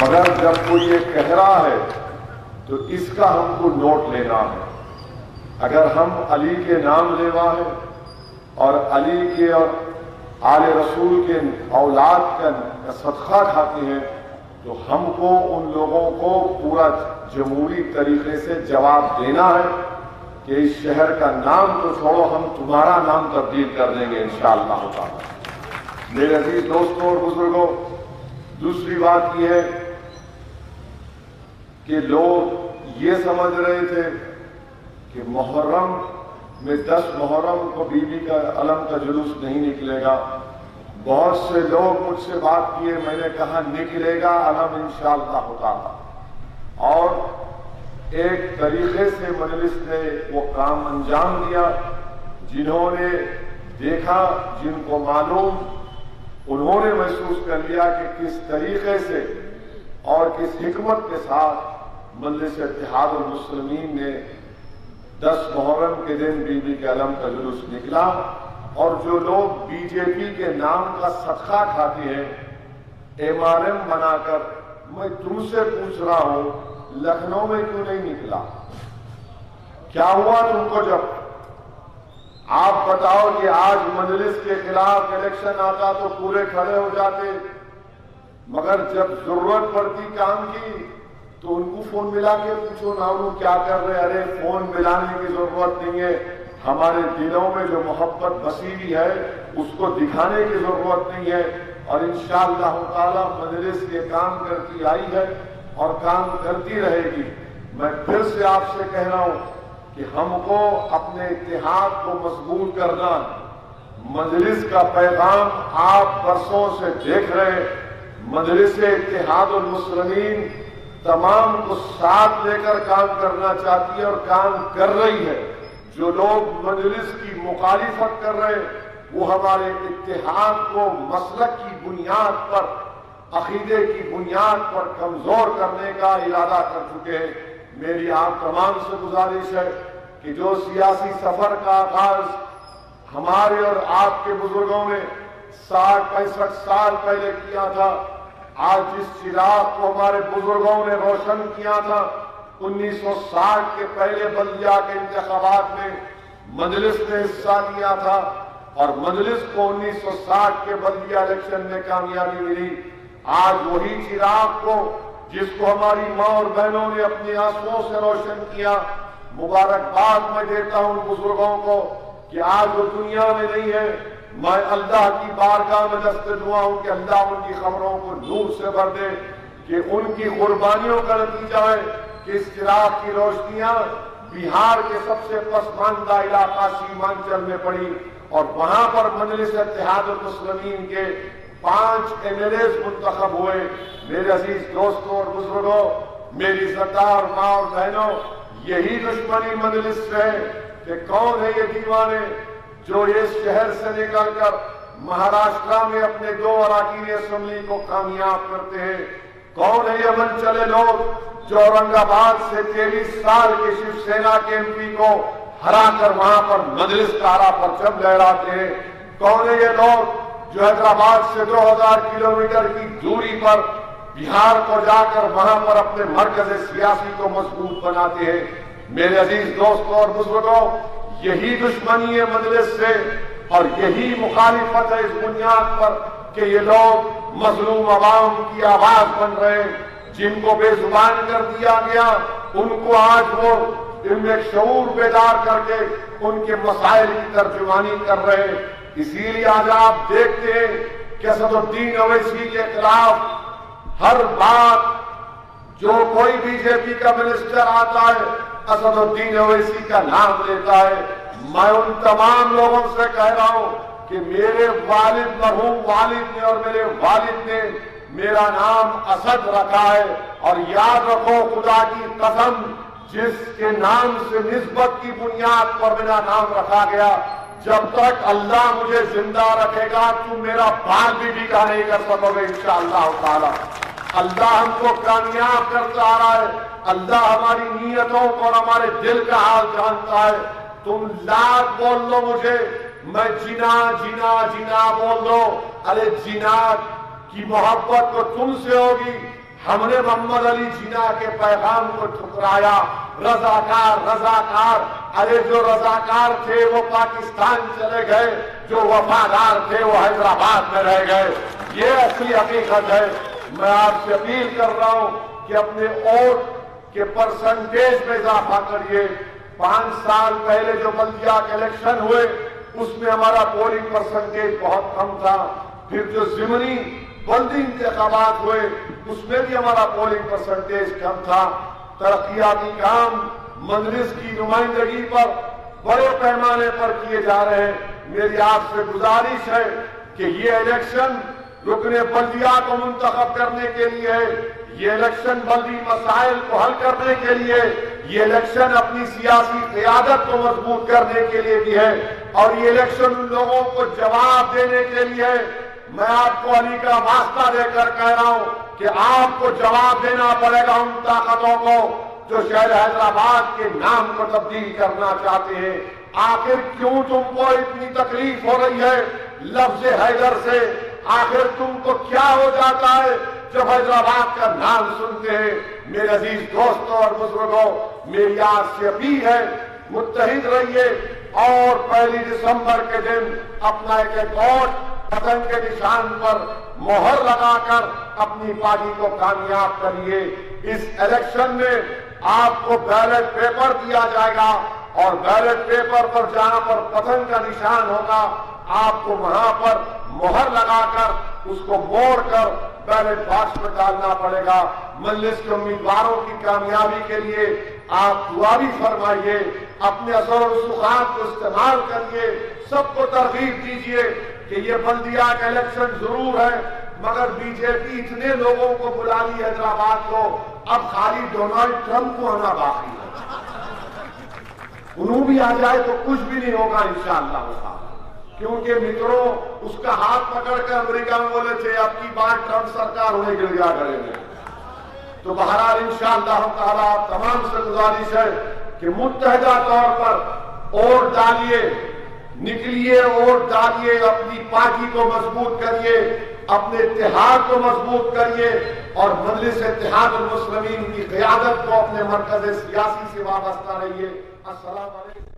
مگر جب کوئی یہ کہہ رہا ہے تو اس کا ہم کو نوٹ لینا ہے. اگر ہم علی کے نام لیوا ہے اور علی کے اور آل رسول کے اولاد کا صدقہ کھاتے ہیں تو ہم کو ان لوگوں کو پورا جمہوری طریقے سے جواب دینا ہے کہ اس شہر کا نام تو چھوڑو، ہم تمہارا نام تبدیل کر دیں گے انشاءاللہ تعالی. میرے عزیز دوستوں اور بزرگوں، دوسری بات یہ ہے کہ لوگ یہ سمجھ رہے تھے کہ محرم میں 10 محرم کو بی بی کا علم کا جلوس نہیں نکلے گا. بہت سے لوگ مجھ سے بات کیے، میں نے کہا نکلے گا علم انشاءاللہ تعالی. اور ایک طریقے سے مجلس نے وہ کام انجام دیا. جنہوں نے دیکھا، جن کو معلوم، انہوں نے محسوس کر لیا کہ کس طریقے سے اور کس حکمت کے ساتھ مجلس اتحاد المسلمین نے 10 محرم کے دن بی بی کے علم کا جلوس نکلا. اور جو لوگ بی جے پی کے نام کا صدقہ کھاتے ہیں MRM بنا کر، میں تم سے پوچھ رہا ہوں لکھنؤ میں کیوں نہیں نکلا؟ کیا ہوا تم کو؟ جب آپ بتاؤ کہ آج مجلس کے خلاف الیکشن آتا تو پورے کھڑے ہو جاتے، مگر جب ضرورت پڑتی کام کی تو ان کو فون ملا کے پوچھو نا انہوں کیا کر رہے. ارے فون ملانے کی ضرورت نہیں ہے، ہمارے دلوں میں جو محبت بسی ہوئی ہے اس کو دکھانے کی ضرورت نہیں ہے. اور انشاءاللہ تعالی مجلس یہ کام کرتی آئی ہے اور کام کرتی رہے گی. میں پھر سے آپ سے کہہ رہا ہوں کہ ہم کو اپنے اتحاد کو مضبوط کرنا. مجلس کا پیغام آپ برسوں سے دیکھ رہے، مجلس اتحاد المسلمین تمام کو ساتھ لے کر کام کرنا چاہتی ہے اور کام کر رہی ہے. جو لوگ مجلس کی مخالفت کر رہے وہ ہمارے اتحاد کو مسلک کی بنیاد پر، عقیدے کی بنیاد پر کمزور کرنے کا ارادہ کر چکے ہیں. میری آپ تمام سے گزارش ہے کہ جو سیاسی سفر کا آغاز ہمارے اور آپ کے بزرگوں نے 60-65 سال پہلے کیا تھا، آج جس چراغ کو ہمارے بزرگوں نے روشن کیا تھا 1960 کے پہلے بلدیہ کے انتخابات میں مجلس نے حصہ لیا تھا اور مجلس کو 1960 کے بلدیہ الیکشن میں کامیابی ملی. آج وہی چراغ کو جس کو ہماری ماں اور بہنوں نے اپنے آنسوؤں سے روشن کیا، مبارکباد میں دیتا ہوں بزرگوں کو کہ آج وہ دنیا میں نہیں ہے. میں اللہ کی بارگاہ میں دست دعا ہوں کہ اللہ ان کی خبروں کو نور سے بھر دے، کہ ان کی قربانیوں کا نتیجہ ہے کہ اس چراغ کی روشنیاں بہار کے سب سے پسماندہ علاقہ سیمانچل میں پڑی اور وہاں پر مجلس اتحاد المسلمین کے 5 MLAs منتخب ہوئے. میرے عزیز دوستوں اور بزرگوں، میری عزتدار ماں اور بہنوں، یہی دشمنی مجلس سے ہے کہ کون ہے یہ دیوانے جو اس شہر سے نکل کر مہاراشٹرا میں اپنے 2 اراکین اسمبلی کو کامیاب کرتے ہیں. کون ہے یہ من چلے لوگ جو اورنگ آباد سے 23 سال کے شیو سینا کے MP کو ہرا کر وہاں پر مجلس کا ہرا پرچم لہراتے ہیں؟ کون ہے یہ لوگ جو حیدرآباد سے 2000 کلومیٹر کی دوری پر بہار کو جا کر وہاں پر اپنے مرکز سیاسی کو مضبوط بناتے ہیں؟ میرے عزیز دوستوں اور بزرگوں، یہی دشمنی ہے مجلس سے اور یہی مخالفت ہے اس بنیاد پر کہ یہ لوگ مظلوم عوام کی آواز بن رہے ہیں. جن کو بے زبان کر دیا گیا ان کو آج وہ ان میں شعور بیدار کر کے ان کے مسائل کی ترجمانی کر رہے ہیں. اسی لیے آج آپ دیکھتے ہیں کہ اسد الدین اویسی کے خلاف ہر بات جو کوئی بی جے پی کا منسٹر آتا ہے اسد الدین اویسی کا نام لیتا ہے. میں ان تمام لوگوں سے کہہ رہا ہوں کہ میرے والد، مرحوم والد نے اور میرے والد نے میرا نام اسد رکھا ہے اور یاد رکھو خدا کی قسم جس کے نام سے نسبت کی بنیاد پر میرا نام رکھا گیا، جب تک اللہ مجھے زندہ رکھے گا تم میرا بال بھی بھیگا نہیں کر سکو گے انشاءاللہ تعالی. اللہ ہم کو کامیاب کرتا آ رہا ہے. اللہ ہماری نیتوں کو اور ہمارے دل کا حال جانتا ہے. تم لاکھ بول لو مجھے، میں جنا جنا جنا بول دو، ارے جنا کی محبت تو تم سے ہوگی، ہم نے محمد علی جناح کے پیغام کو ٹھکرایا. رضاکار رضاکار، ارے جو رضاکار تھے وہ پاکستان چلے گئے، جو وفادار تھے وہ حیدرآباد میں رہ گئے. یہ اصلی حقیقت ہے. میں آپ سے اپیل کر رہا ہوں کہ اپنے ووٹ کے پرسنٹیج میں اضافہ کریے. 5 سال پہلے جو بلدیہ کے الیکشن ہوئے اس میں ہمارا پولنگ پرسنٹیج بہت کم تھا. پھر جو ضمنی بلدی انتخابات ہوئے اس میں بھی ہمارا پولنگ پرسنٹیج کم تھا. ترقیاتی کام مجلس کی نمائندگی پر بڑے پیمانے پر کیے جا رہے ہیں. میری آپ سے گزارش ہے کہ یہ الیکشن رکن بلدیہ کو منتخب کرنے کے لیے ہے. یہ الیکشن بلدی مسائل کو حل کرنے کے لیے، یہ الیکشن اپنی سیاسی قیادت کو مضبوط کرنے کے لیے بھی ہے، اور یہ الیکشن ان لوگوں کو جواب دینے کے لیے ہے. میں آپ کو علی کا واسطہ دے کر کہہ رہا ہوں کہ آپ کو جواب دینا پڑے گا ان طاقتوں کو جو شہر حیدرآباد کے نام کو تبدیل کرنا چاہتے ہیں. آخر کیوں تم کو اتنی تکلیف ہو رہی ہے لفظ حیدر سے؟ آخر تم کو کیا ہو جاتا ہے جب حیدرآباد کا نام سنتے ہیں؟ میرے عزیز دوستوں اور بزرگوں، میری آپ سے اپیل ہے متحد رہیے اور 1 دسمبر کے دن اپنا ایک ووٹ وطن کے نشان پر مہر لگا کر اپنی پارٹی کو کامیاب کریے. اس الیکشن میں آپ کو بیلٹ پیپر دیا جائے گا اور بیلٹ پیپر پر جہاں پر وطن کا نشان ہوگا آپ کو وہاں پر مہر لگا کر اس کو موڑ کر بیلٹ باکس میں ڈالنا پڑے گا. مجلس کے امیدواروں کی کامیابی کے لیے آپ دعا بھی فرمائیے، اپنے اثر و رسوخات کو استعمال کریے، سب کو ترغیب دیجیے کہ یہ بلدیہ کا الیکشن ضرور ہے مگر بی جے پی اتنے لوگوں کو بلا لی حیدرآباد کو، اب خالی ڈونلڈ ٹرمپ کو آنا باقی ہے. انہوں بھی آ جائے تو کچھ بھی نہیں ہوگا انشاءاللہ تعالی. کیونکہ متروں اس کا ہاتھ پکڑ کر امریکہ میں بولے تھے اب کی بار ٹرمپ سرکار ہونے کے لیے کریں گے. تو بہرحال انشاءاللہ تعالی آپ تمام سے گزارش ہے کہ متحدہ طور پر ووٹ ڈالیے، نکلیے ووٹ ڈالیے، اپنی پارٹی کو مضبوط کریے، اپنے اتحاد کو مضبوط کریے اور مجلس اتحاد المسلمین کی قیادت کو اپنے مرکز سیاسی سے وابستہ رہیے. السلام علیکم.